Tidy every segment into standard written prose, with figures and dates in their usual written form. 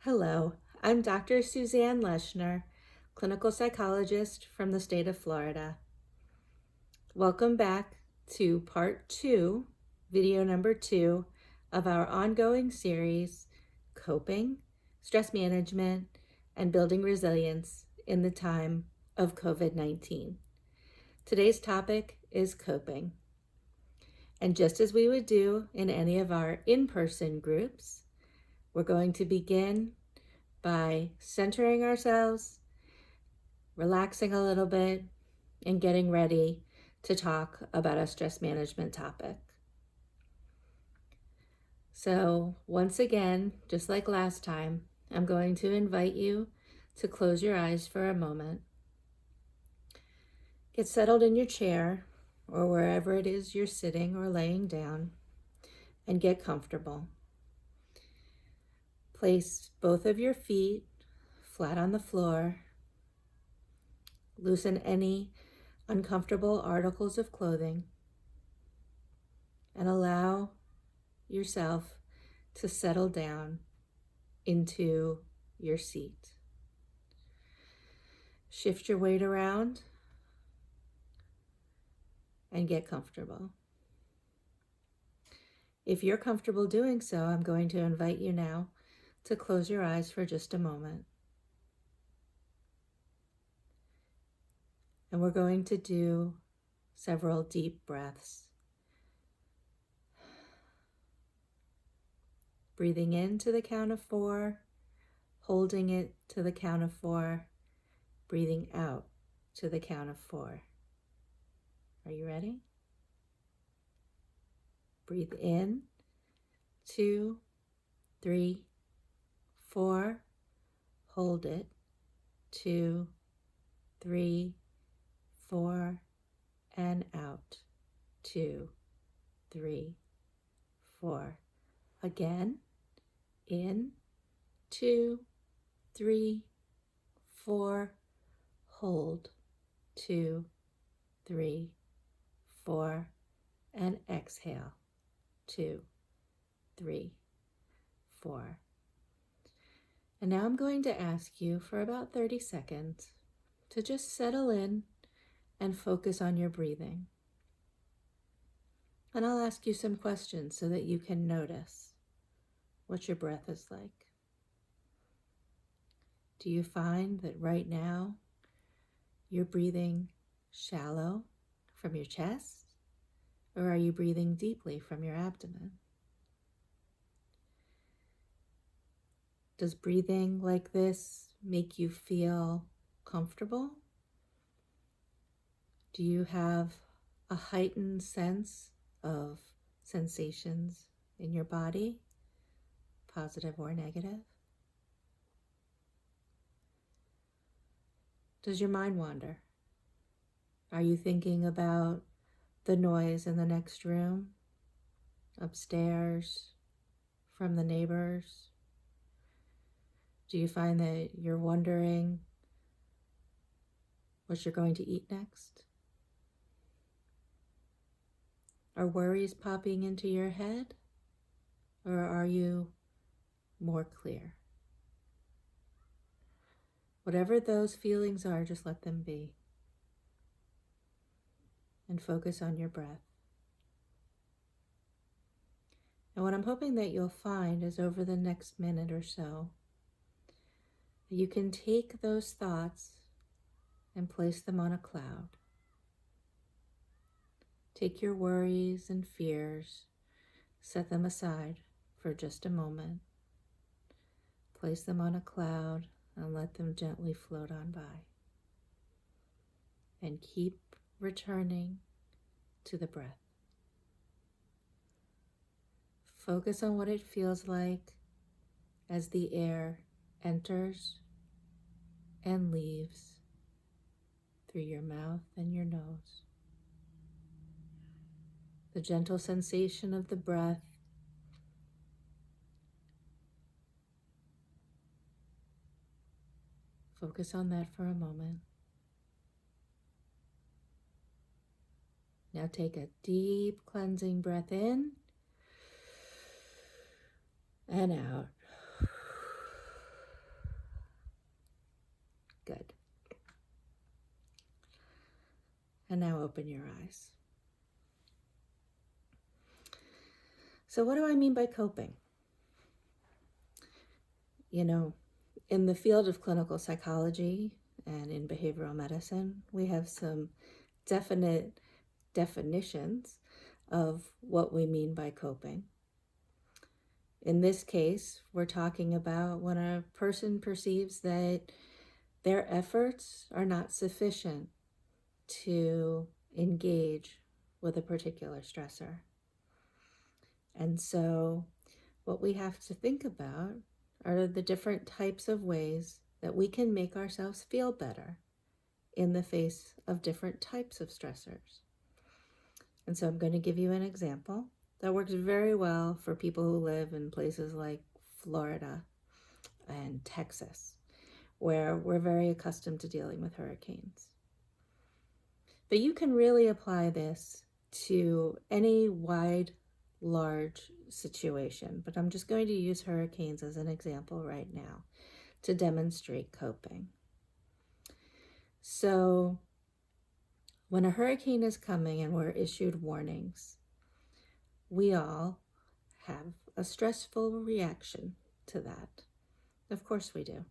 Hello, I'm Dr. Suzanne Leschner, clinical psychologist from the state of Florida. Welcome back to part 2, video number 2 of our ongoing series, Coping, Stress Management, and Building Resilience in the Time of COVID-19. Today's topic is coping. And just as we would do in any of our in-person groups, we're going to begin by centering ourselves, relaxing a little bit, and getting ready to talk about a stress management topic. So once again, just like last time, I'm going to invite you to close your eyes for a moment. Get settled in your chair or wherever it is you're sitting or laying down, and get comfortable. Place both of your feet flat on the floor. Loosen any uncomfortable articles of clothing and allow yourself to settle down into your seat. Shift your weight around and get comfortable. If you're comfortable doing so, I'm going to invite you now to close your eyes for just a moment. And we're going to do several deep breaths. Breathing in to the count of 4, holding it to the count of 4, breathing out to the count of 4. Are you ready? Breathe in, 2, 3, 4. Hold it, 2, 3, 4, and out, 2, 3, 4. Again, in, 2, 3, 4, hold, 2, 3, 4, and exhale, 2, 3, 4. And now I'm going to ask you for about 30 seconds to just settle in and focus on your breathing. And I'll ask you some questions so that you can notice what your breath is like. Do you find that right now you're breathing shallow from your chest, or are you breathing deeply from your abdomen? Does breathing like this make you feel comfortable? Do you have a heightened sense of sensations in your body, positive or negative? Does your mind wander? Are you thinking about the noise in the next room, upstairs, from the neighbors? Do you find that you're wondering what you're going to eat next? Are worries popping into your head, or are you more clear? Whatever those feelings are, just let them be. And focus on your breath. And what I'm hoping that you'll find is over the next minute or so, that you can take those thoughts and place them on a cloud. Take your worries and fears, set them aside for just a moment. Place them on a cloud and let them gently float on by. And keep returning to the breath. Focus on what it feels like as the air enters and leaves through your mouth and your nose. The gentle sensation of the breath focus on that for a moment. Now take a deep cleansing breath in and out. open your eyes. So what do I mean by coping? You know, in the field of clinical psychology and in behavioral medicine, we have some definite definitions of what we mean by coping. In this case, we're talking about when a person perceives that their efforts are not sufficient to engage with a particular stressor. And so what we have to think about are the different types of ways that we can make ourselves feel better in the face of different types of stressors. And so I'm going to give you an example that works very well for people who live in places like Florida and Texas, where we're very accustomed to dealing with hurricanes. But you can really apply this to any wide, large situation. But I'm just going to use hurricanes as an example right now to demonstrate coping. So when a hurricane is coming and we're issued warnings, we all have a stressful reaction to that. Of course we do.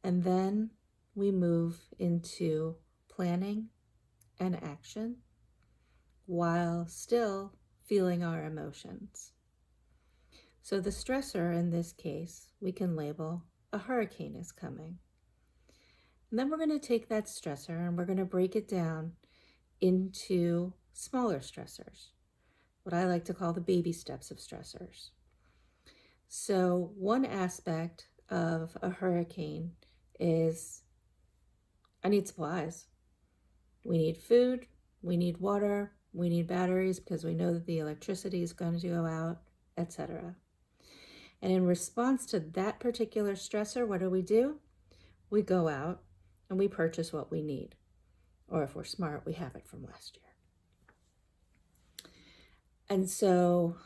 And then we move into planning and action while still feeling our emotions. So the stressor in this case, we can label a hurricane is coming. And then we're going to take that stressor and we're going to break it down into smaller stressors, what I like to call the baby steps of stressors. So one aspect of a hurricane is I need supplies. We need food, we need water, we need batteries because we know that the electricity is going to go out, etc. And in response to that particular stressor, what do? We go out and we purchase what we need. Or if we're smart, we have it from last year. And so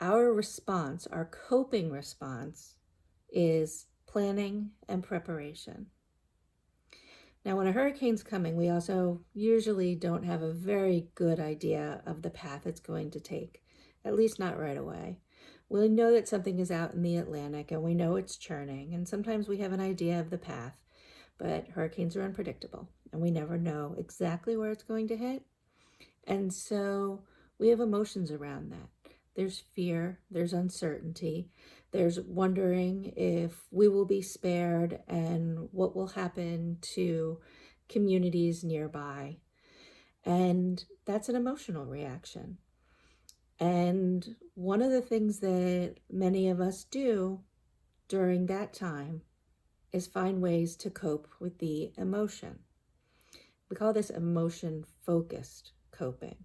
our response, our coping response, is planning and preparation. Now, when a hurricane's coming, we also usually don't have a very good idea of the path it's going to take, at least not right away. We know that something is out in the Atlantic and we know it's churning, and sometimes we have an idea of the path, but hurricanes are unpredictable and we never know exactly where it's going to hit. And so we have emotions around that. There's fear, there's uncertainty, there's wondering if we will be spared and what will happen to communities nearby. And that's an emotional reaction. And one of the things that many of us do during that time is find ways to cope with the emotion. We call this emotion-focused coping.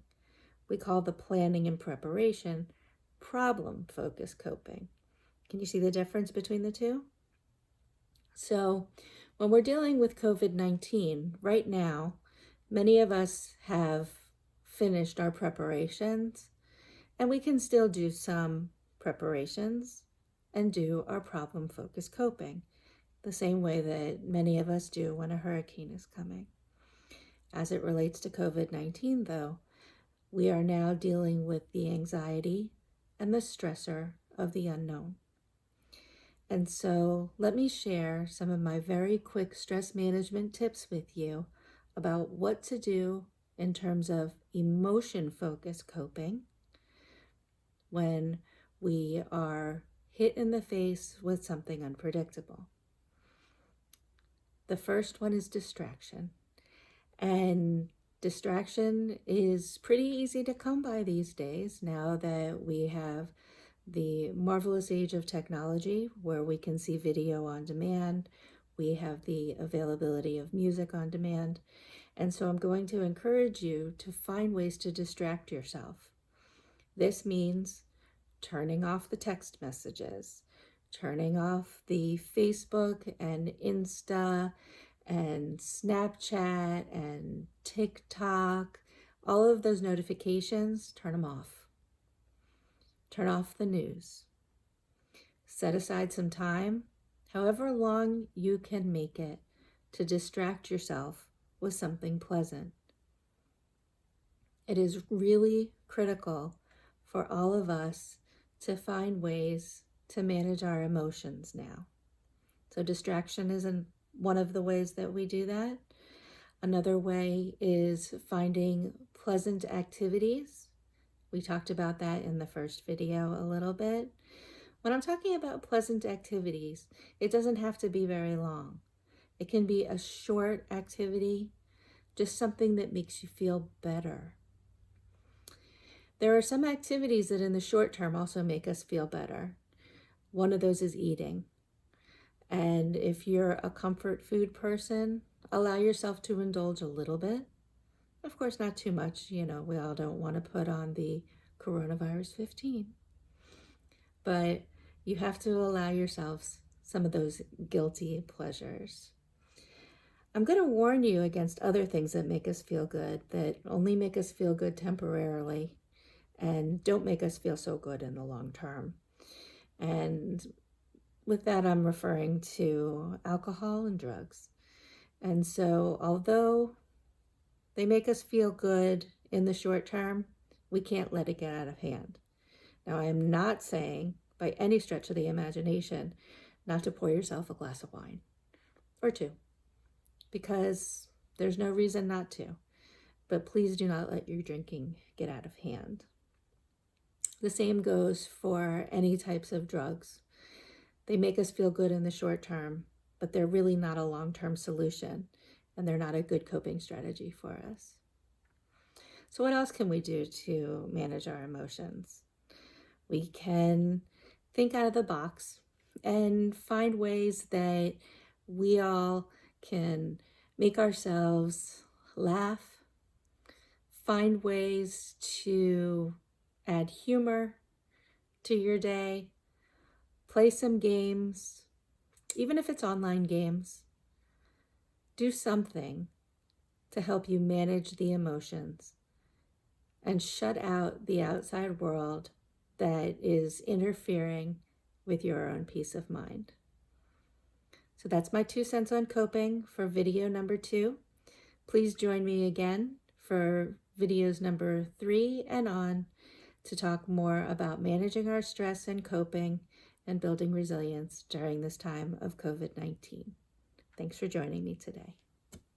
We call the planning and preparation problem-focused coping. Can you see the difference between the two? So when we're dealing with COVID-19, right now, many of us have finished our preparations, and we can still do some preparations and do our problem-focused coping, the same way that many of us do when a hurricane is coming. As it relates to COVID-19, though, we are now dealing with the anxiety and the stressor of the unknown. And so let me share some of my very quick stress management tips with you about what to do in terms of emotion-focused coping when we are hit in the face with something unpredictable. The first one is distraction. And distraction is pretty easy to come by these days now that we have the marvelous age of technology where we can see video on demand. We have the availability of music on demand. And so I'm going to encourage you to find ways to distract yourself. This means turning off the text messages, turning off the Facebook and Insta and Snapchat and TikTok, all of those notifications, turn them off. Turn off the news. Set aside some time, however long you can make it, to distract yourself with something pleasant. It is really critical for all of us to find ways to manage our emotions now. So distraction isn't one of the ways that we do that. Another way is finding pleasant activities. We talked about that in the first video a little bit. When I'm talking about pleasant activities, it doesn't have to be very long. It can be a short activity, just something that makes you feel better. There are some activities that in the short term also make us feel better. One of those is eating. And if you're a comfort food person, allow yourself to indulge a little bit. Of course, not too much. We all don't want to put on the coronavirus 15. But you have to allow yourselves some of those guilty pleasures. I'm going to warn you against other things that make us feel good, that only make us feel good temporarily and don't make us feel so good in the long term. And with that, I'm referring to alcohol and drugs. And so although they make us feel good in the short term, we can't let it get out of hand. Now, I am not saying by any stretch of the imagination not to pour yourself a glass of wine or two, because there's no reason not to. But please do not let your drinking get out of hand. The same goes for any types of drugs. They make us feel good in the short term, but they're really not a long-term solution, and they're not a good coping strategy for us. So what else can we do to manage our emotions? We can think out of the box and find ways that we all can make ourselves laugh, find ways to add humor to your day, play some games, even if it's online games. Do something to help you manage the emotions and shut out the outside world that is interfering with your own peace of mind. So that's my 2 cents on coping for video number 2. Please join me again for videos number 3 and on to talk more about managing our stress and coping and building resilience during this time of COVID-19. Thanks for joining me today.